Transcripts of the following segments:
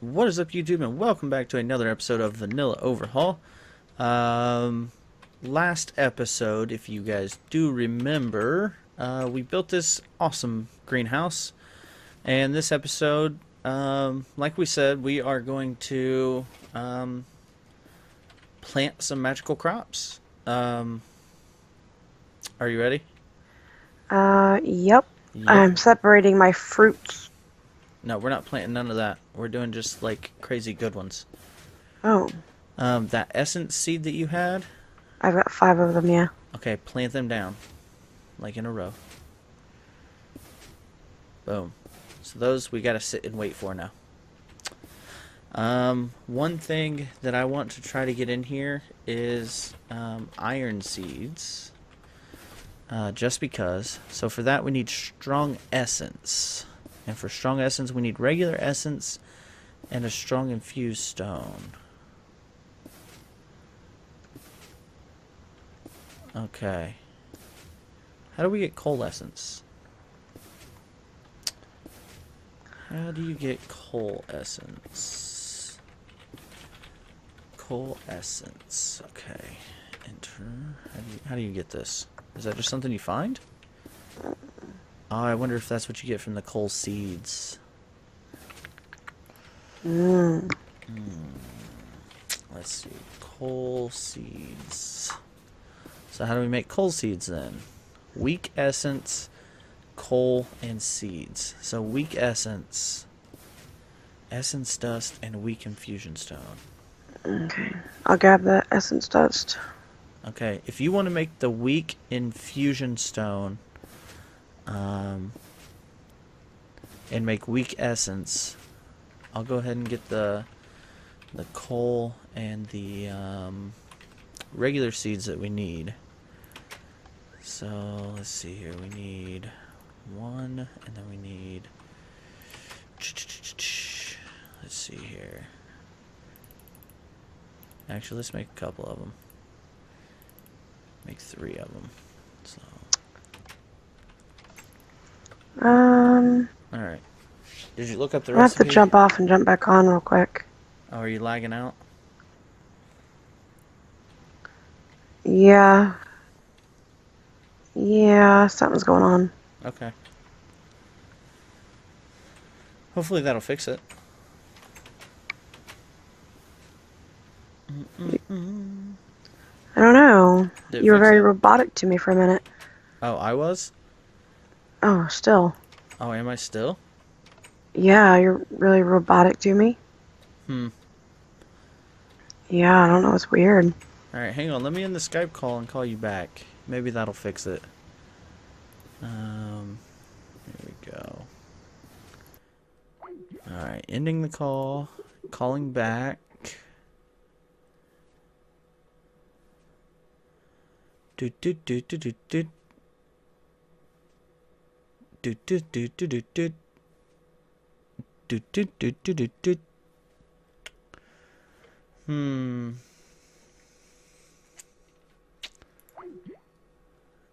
What is up, YouTube, and welcome back to another episode of Vanilla Overhaul. Um, Last episode, if you guys do remember, we built this awesome greenhouse. And this episode, like we said, we are going to plant some magical crops. Are you ready? Yep. Yep. I'm separating my fruits. No, we're not planting none of that. We're doing just like crazy good ones. Oh, That essence seed that you had, I've got 5 of them, yeah. okay, plant them down, like in a row. Boom. So those we gotta sit and wait for now. One thing that I want to try to get in here is iron seeds. Just because. So for that we need strong essence. And for strong essence we need regular essence and a strong infused stone. Okay. How do we get coal essence? How do you get coal essence? Coal essence. Okay. Enter. How do you get this? Is that just something you find? Oh, I wonder if that's what you get from the coal seeds. Mm. Let's see. Coal seeds. So how do we make coal seeds then? Weak essence, coal, and seeds. So weak essence, essence dust, and weak infusion stone. Okay. I'll grab the essence dust. Okay, if you want to make the weak infusion stone, and make weak essence, I'll go ahead and get the coal and the regular seeds that we need. So let's see here. We need one, and then we need. Let's see here. Actually, let's make a couple of them. Make 3 of them. So. All right. Did you look up the I have to recipe? jump off and jump back on real quick. Oh, are you lagging out? Yeah. Yeah, something's going on. Okay. Hopefully that'll fix it. I don't know. Did it You were fix very it? robotic to me for a minute. Oh, I was? Oh, still. Oh, am I still? Yeah, you're really robotic to me. Hmm. Yeah, I don't know. It's weird. Alright, hang on. Let me end the Skype call and call you back. Maybe that'll fix it. Here we go. Alright, ending the call. Calling back. Do do do do do do. Do do do do do do. Do do do do do do. Hmm.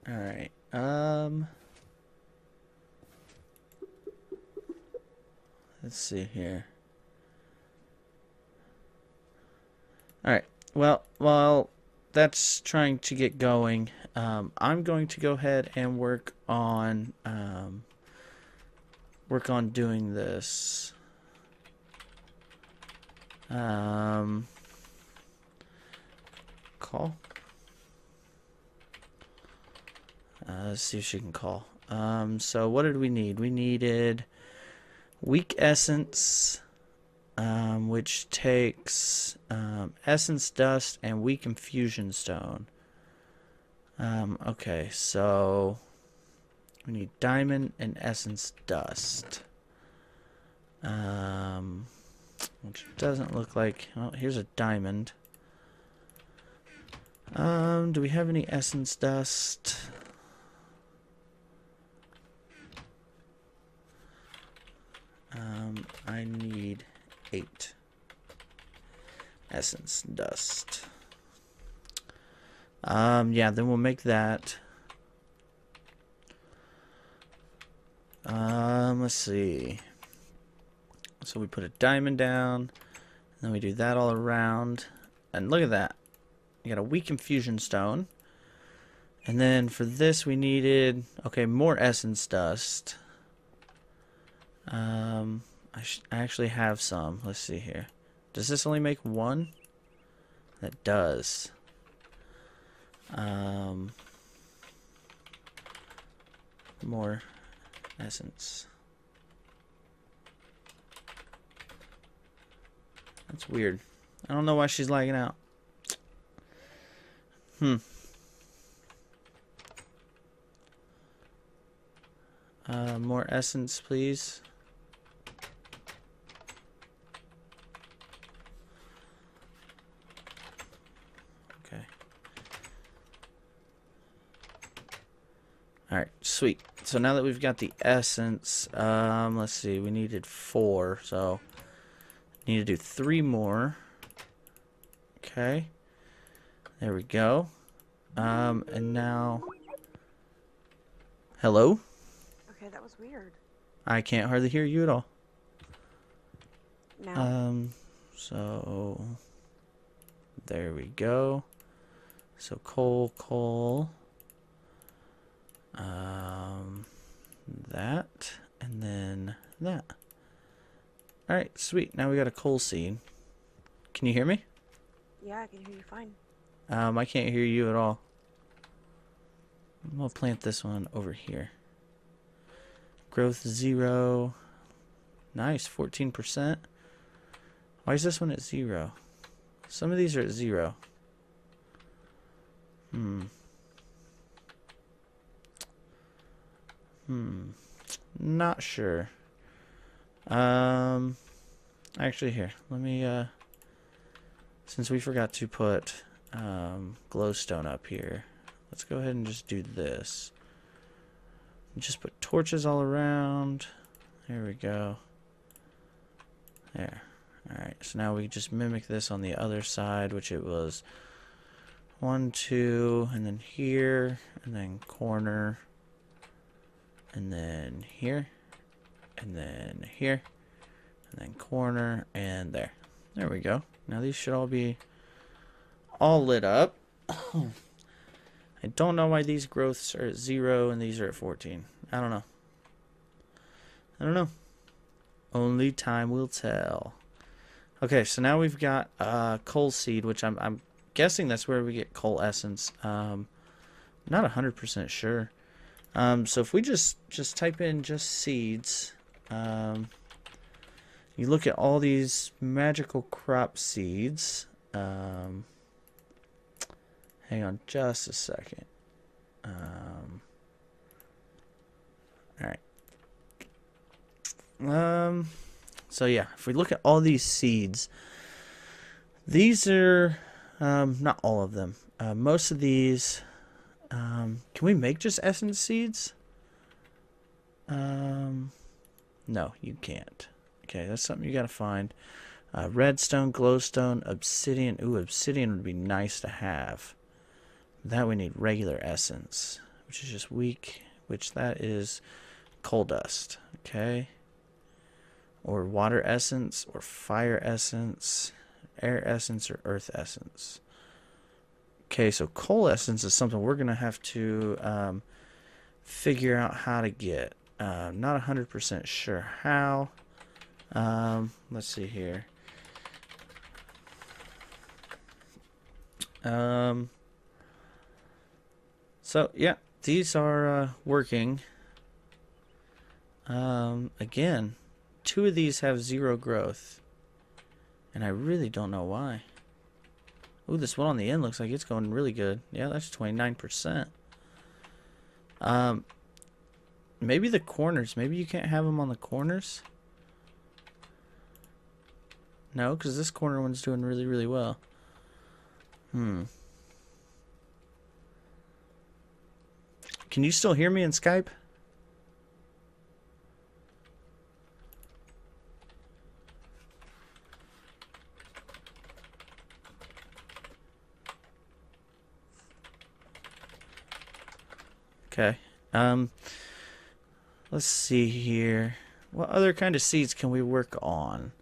Alright. Let's see here. Alright. Well, while that's trying to get going, I'm going to go ahead and work on doing this. Call. Let's see if she can call. So what did we need? We needed weak essence, which takes essence dust and weak infusion stone. Okay, so we need diamond and essence dust. Which doesn't look like. Oh, here's a diamond. Do we have any essence dust? I need 8 essence dust. Yeah, then we'll make that. Let's see. So we put a diamond down, and then we do that all around. And look at that. We got a weak infusion stone. And then for this we needed, okay, more essence dust. I actually have some. Let's see here. Does this only make one? That does. More essence. That's weird. I don't know why she's lagging out. More essence, please. Okay. Alright, sweet. So now that we've got the essence, let's see, we needed 4, so need to do 3 more. Okay. There we go. And now... Hello? Okay, that was weird. I can't hardly hear you at all. Now? So... There we go. So coal. That, and then that. Alright, sweet. Now we got a coal seed. Can you hear me? Yeah, I can hear you fine. I can't hear you at all. I'm gonna plant this one over here. Growth 0. Nice, 14%. Why is this one at 0? Some of these are at 0. Not sure. Actually here, let me, since we forgot to put, glowstone up here, let's go ahead and just do this. Just put torches all around. There we go. There. Alright, so now we just mimic this on the other side, which it was 1, 2, and then here, and then corner, and then here, and then here, and then corner, and there. There we go. Now these should all be all lit up. I don't know why these growths are at 0 and these are at 14. I don't know. Only time will tell. Okay, so now we've got coal seed, which I'm guessing that's where we get coal essence. Not 100% sure. So if we just type in just seeds, you look at all these magical crop seeds. Hang on just a second. Alright. So yeah, if we look at all these seeds, these are not all of them. Most of these, can we make just essence seeds? No, you can't. Okay, that's something you gotta find. Redstone, glowstone, obsidian. Ooh, obsidian would be nice to have. That we need regular essence, which is just weak, which that is coal dust. Okay. Or water essence, or fire essence, air essence, or earth essence. Okay, so coal essence is something we're going to have to figure out how to get. Not 100% sure how. Let's see here. So, yeah, these are working. Again, 2 of these have 0 growth. And I really don't know why. Ooh, this one on the end looks like it's going really good. Yeah, that's 29%. Maybe the corners. Maybe you can't have them on the corners. No, because this corner one's doing really, really well. Can you still hear me in Skype? Okay. Let's see here. What other kind of seeds can we work on?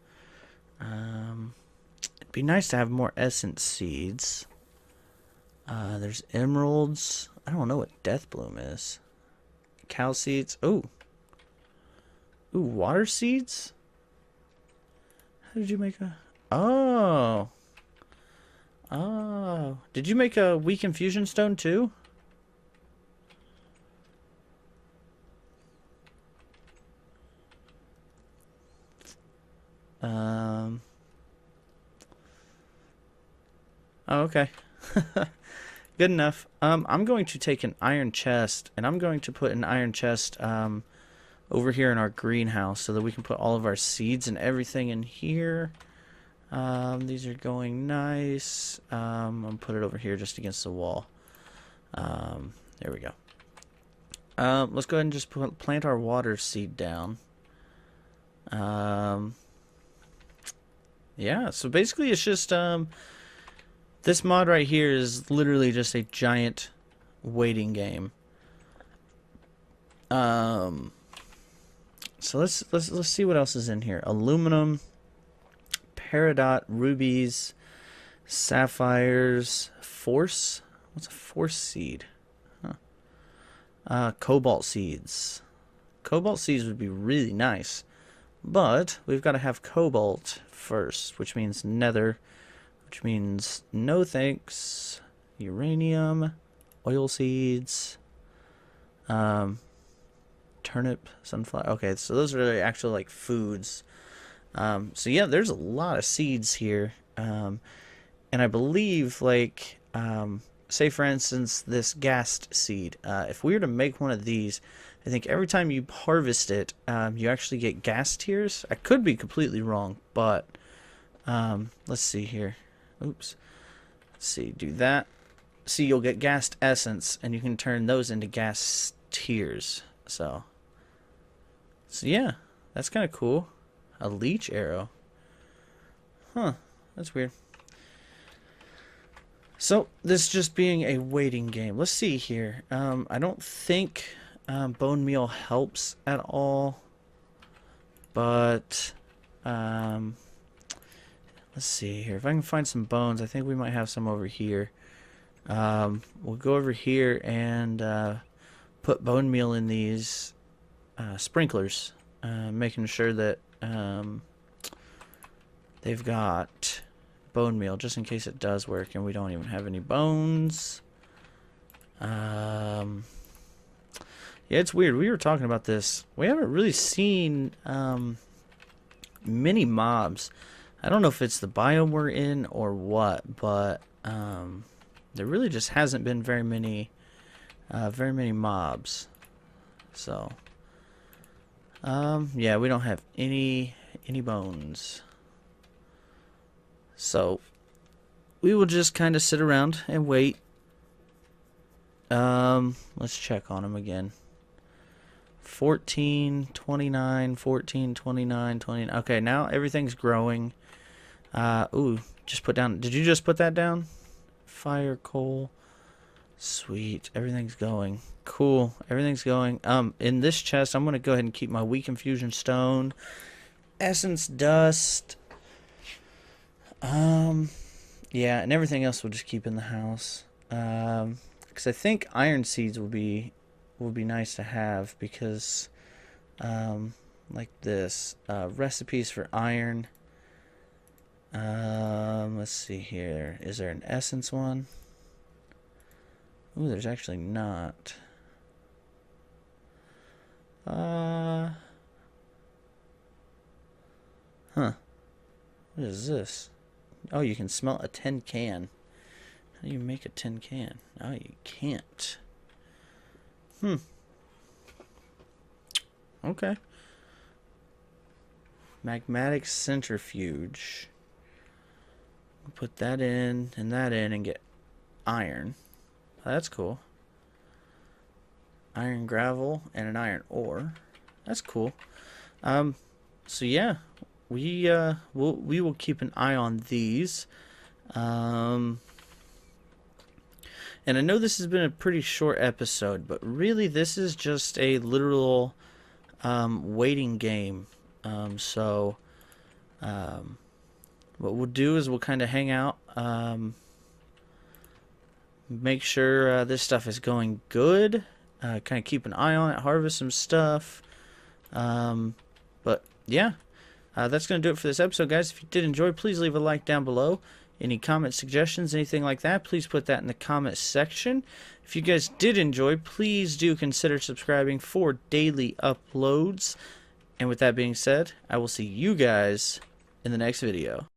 It'd be nice to have more essence seeds. There's emeralds. I don't know what death bloom is. Cow seeds. Oh. Ooh, water seeds? How did you make a... Oh. Oh. Did you make a weak infusion stone too? Oh, okay. Good enough. I'm going to take an iron chest, and I'm going to put an iron chest over here in our greenhouse so that we can put all of our seeds and everything in here. These are going nice. I'm going to put it over here just against the wall. There we go. Let's go ahead and just plant our water seed down. Yeah, so basically it's just this mod right here is literally just a giant waiting game. So let's see what else is in here. Aluminum, peridot, rubies, sapphires, force. What's a force seed? Huh. Cobalt seeds. Cobalt seeds would be really nice, but we've got to have cobalt first, which means nether, which means no thanks. Uranium, oil seeds, turnip, sunflower. Okay, so those are actual like foods. So yeah, there's a lot of seeds here, and I believe like say for instance this ghast seed. If we were to make one of these, I think every time you harvest it, you actually get ghast tears. I could be completely wrong, but let's see here. Oops. Let's see, do that. See, you'll get ghast essence, and you can turn those into ghast tears. So yeah, that's kind of cool. A leech arrow. Huh, that's weird. So, this just being a waiting game. Let's see here. I don't think bone meal helps at all. But, let's see here. If I can find some bones, I think we might have some over here. We'll go over here and put bone meal in these sprinklers. Making sure that they've got bone meal just in case it does work and we don't even have any bones. Yeah, it's weird. We were talking about this. We haven't really seen many mobs. I don't know if it's the biome we're in or what, but there really just hasn't been very many mobs. So yeah, we don't have any bones. So we will just kind of sit around and wait. Let's check on them again. 14, 29, 14, 29, 29. Okay, now everything's growing. Ooh, just put down. Did you just put that down? Fire, coal. Sweet. Everything's going. Cool. Everything's going. In this chest, I'm going to go ahead and keep my weak infusion stone. Essence dust. Yeah, and everything else we'll just keep in the house. Because I think iron seeds will be nice to have because, like this, recipes for iron. Let's see here. Is there an essence one? Ooh, there's actually not. Huh. What is this? Oh, you can smelt a tin can. How do you make a tin can? Oh, you can't. Okay. Magmatic centrifuge. Put that in and get iron. Oh, that's cool. Iron gravel and an iron ore. That's cool. So yeah, we will keep an eye on these. And I know this has been a pretty short episode, but really this is just a literal waiting game. So what we'll do is we'll kind of hang out, make sure this stuff is going good, kind of keep an eye on it, harvest some stuff. But yeah, that's going to do it for this episode, guys. If you did enjoy, please leave a like down below. Any comments, suggestions, anything like that, please put that in the comment section. If you guys did enjoy, please do consider subscribing for daily uploads. And with that being said, I will see you guys in the next video.